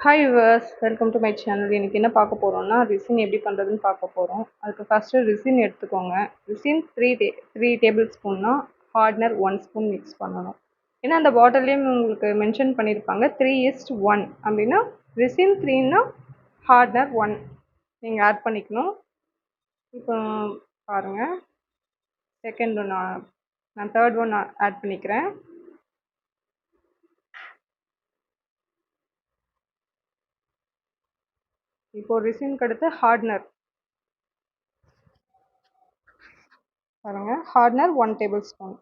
Hi viewers, welcome to my channel. இன்றைக்கி என்ன பார்க்க போகிறோம்னா, ரிசின் எப்படி பண்ணுறதுன்னு பார்க்க போகிறோம். அதுக்கு ஃபஸ்ட்டு ரிசின் எடுத்துக்கோங்க. ரிசின் த்ரீ டேபிள் ஸ்பூன்னா ஹார்ட்னர் 1 ஸ்பூன் மிக்ஸ் பண்ணணும். ஏன்னா அந்த பாட்டில்லேயும் உங்களுக்கு மென்ஷன் பண்ணியிருப்பாங்க 3:1 அப்படின்னா ரிசின் 3ன்னா ஹார்ட்னர் 1 நீங்கள் ஆட் பண்ணிக்கணும். இப்போ பாருங்கள், செகண்ட் ஒன்று நான் தேர்ட் ஒன் ஆட் பண்ணிக்கிறேன். இப்போ ரிசின்க்கு அடுத்து ஹார்ட்னர் பாருங்கள், ஹார்ட்னர் 1 டேபிள் ஸ்பூன்.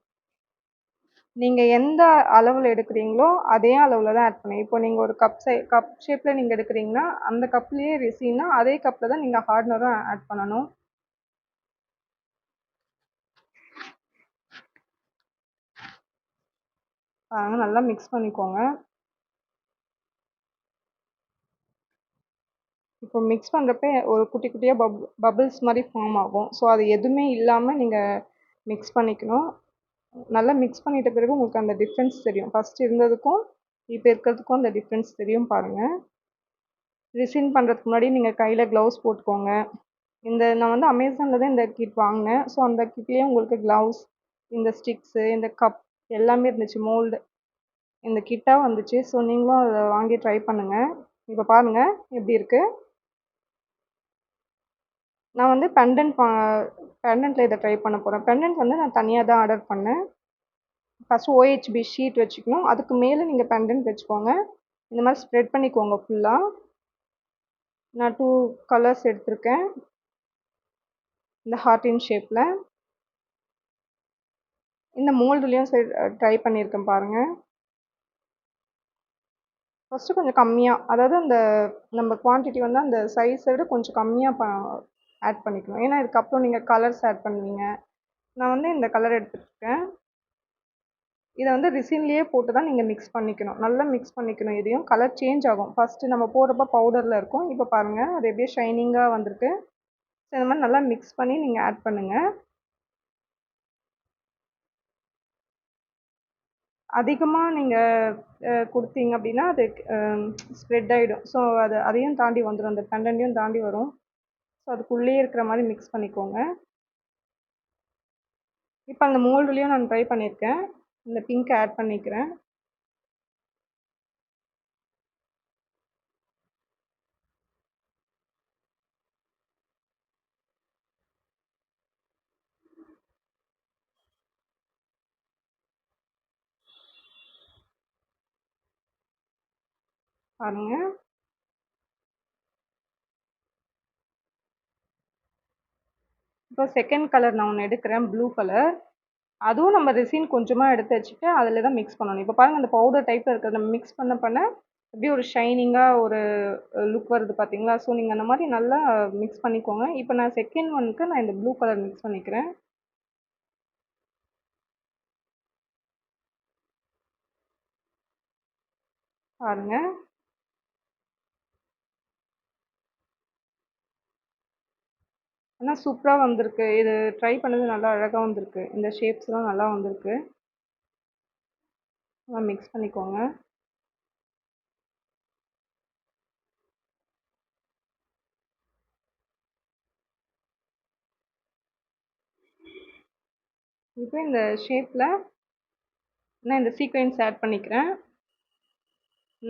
நீங்கள் எந்த அளவில் எடுக்கிறீங்களோ அதே அளவில் தான் ஆட் பண்ணுங்க. இப்போ நீங்கள் ஒரு கப் ஷேப்பில் நீங்கள் எடுக்கிறீங்கன்னா அந்த கப்லேயே ரிசின்னா அதே கப்பில் தான் நீங்கள் ஹார்ட்னரும் ஆட் பண்ணணும். நல்லா மிக்ஸ் பண்ணிக்கோங்க. இப்போ மிக்ஸ் பண்ணுறப்ப ஒரு குட்டி குட்டியாக பபிள்ஸ் மாதிரி ஃபார்ம் ஆகும். ஸோ அது எதுவுமே இல்லாமல் நீங்கள் மிக்ஸ் பண்ணிக்கணும். நல்லா மிக்ஸ் பண்ணிட்ட பிறகு உங்களுக்கு அந்த டிஃப்ரென்ஸ் தெரியும். ஃபஸ்ட் இருந்ததுக்கும் இப்போ இருக்கிறதுக்கும் அந்த டிஃப்ரென்ஸ் தெரியும் பாருங்கள். ரிசின் பண்ணுறதுக்கு முன்னாடி நீங்கள் கையில் க்ளவுஸ் போட்டுக்கோங்க. நான் வந்து அமேசானில் தான் இந்த கிட் வாங்கினேன். ஸோ அந்த கிட்லேயே உங்களுக்கு க்ளவுஸ், இந்த ஸ்டிக்ஸு, இந்த கப் எல்லாமே இருந்துச்சு. மோல்டு இந்த கிட்டாக வந்துச்சு. ஸோ நீங்களும் அதை வாங்கி ட்ரை பண்ணுங்கள். இப்போ பாருங்கள் எப்படி இருக்குது. நான் வந்து பெண்டன்ட்டில் இதை ட்ரை பண்ண போகிறேன். பெண்டன்ட் வந்து நான் தனியாக தான் ஆர்டர் பண்ணேன். ஃபஸ்ட்டு OHB ஷீட் வச்சுக்கணும். அதுக்கு மேலே நீங்கள் பெண்டன்ட் வச்சுக்கோங்க. இந்த மாதிரி ஸ்ப்ரெட் பண்ணிக்கோங்க ஃபுல்லாக. நான் 2 கலர்ஸ் எடுத்திருக்கேன். இந்த ஹார்ட்டின் ஷேப்பில் இந்த மோல்டுலேயும் ட்ரை பண்ணியிருக்கேன் பாருங்கள். ஃபஸ்ட்டு கொஞ்சம் கம்மியாக, அதாவது அந்த நம்ம குவான்டிட்டி வந்து அந்த சைஸை விட கொஞ்சம் கம்மியாக ஆட் பண்ணிக்கணும். ஏன்னா இதுக்கப்புறம் நீங்கள் கலர்ஸ் ஆட் பண்ணுவீங்க. நான் வந்து இந்த கலர் எடுத்துருக்கேன். இதை வந்து ரிசின்லேயே போட்டு தான் நீங்கள் மிக்ஸ் பண்ணிக்கணும். நல்லா மிக்ஸ் பண்ணிக்கணும். இதையும் கலர் சேஞ்ச் ஆகும். ஃபஸ்ட்டு நம்ம போடுறப்ப பவுடரில் இருக்கும். இப்போ பாருங்கள், அது எப்படியே ஷைனிங்காக வந்திருக்கு. ஸோ இந்த மாதிரி நல்லா மிக்ஸ் பண்ணி நீங்கள் ஆட் பண்ணுங்கள். அதிகமாக நீங்கள் கொடுத்தீங்க அப்படின்னா அது ஸ்ப்ரெட் ஆகிடும். ஸோ அதையும் தாண்டி வந்துடும், அந்த பெண்டன்ட்டையும் தாண்டி வரும். ஸோ அதுக்குள்ளேயே இருக்கிற மாதிரி மிக்ஸ் பண்ணிக்கோங்க. இப்போ அந்த மோல்டுலேயும் நான் ட்ரை பண்ணியிருக்கேன். இந்த பிங்க் ஆட் பண்ணிக்கிறேன். பாருங்க, இப்போ செகண்ட் கலர் நான் ஒன்று எடுக்கிறேன், ப்ளூ கலர். அதுவும் நம்ம ரெசின் கொஞ்சமாக எடுத்து வச்சுட்டு அதில் தான் மிக்ஸ் பண்ணணும். இப்போ பாருங்கள், அந்த பவுடர் டைப்பில் இருக்கிறத நம்ம மிக்ஸ் பண்ண எப்படி ஒரு ஷைனிங்காக ஒரு லுக் வருது பார்த்தீங்களா? ஸோ நீங்கள் அந்த மாதிரி நல்லா மிக்ஸ் பண்ணிக்கோங்க. இப்போ நான் செகண்ட் ஒனுக்கு நான் இந்த ப்ளூ கலர் மிக்ஸ் பண்ணிக்கிறேன். பாருங்கள், ஆனால் சூப்பராக வந்திருக்கு. இது ட்ரை பண்ணது நல்லா அழகாக வந்திருக்கு. இந்த ஷேப்ஸ்லாம் நல்லா வந்திருக்கு. நல்லா மிக்ஸ் பண்ணிக்கோங்க. இப்போ இந்த ஷேப்பில் நான் இந்த சீக்வென்ஸ் ஆட் பண்ணிக்கிறேன்.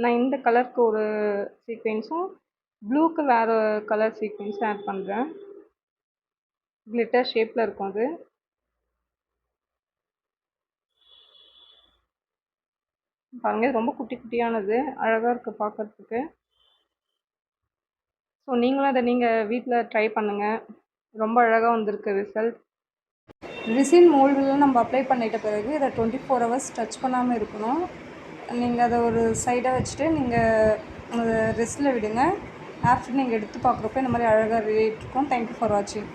நான் இந்த கலருக்கு ஒரு சீக்வென்ஸும், ப்ளூக்கு வேறு கலர் சீக்வென்ஸும் ஆட் பண்ணுறேன். கிளிட்டர் ஷேப்பில் இருக்கும் அது. பாருங்கள், ரொம்ப குட்டி குட்டியானது, அழகாக இருக்குது பார்க்குறதுக்கு. ஸோ நீங்களும் அதை நீங்கள் வீட்டில் ட்ரை பண்ணுங்கள். ரொம்ப அழகாக வந்திருக்கு ரிசல்ட். ரிசின் மோல்டில் நம்ம அப்ளை பண்ணிட்ட பிறகு இதை 24 ஹவர்ஸ் டச் பண்ணாமல் இருக்கணும். நீங்கள் அதை ஒரு சைடாக வச்சுட்டு நீங்கள் ரெஸ்ட்டில் விடுங்க. ஆஃப்டர் நீங்கள் எடுத்து பார்க்குறப்ப இந்த மாதிரி அழகாக இருக்கும். தேங்க்யூ ஃபார் வாட்சிங்.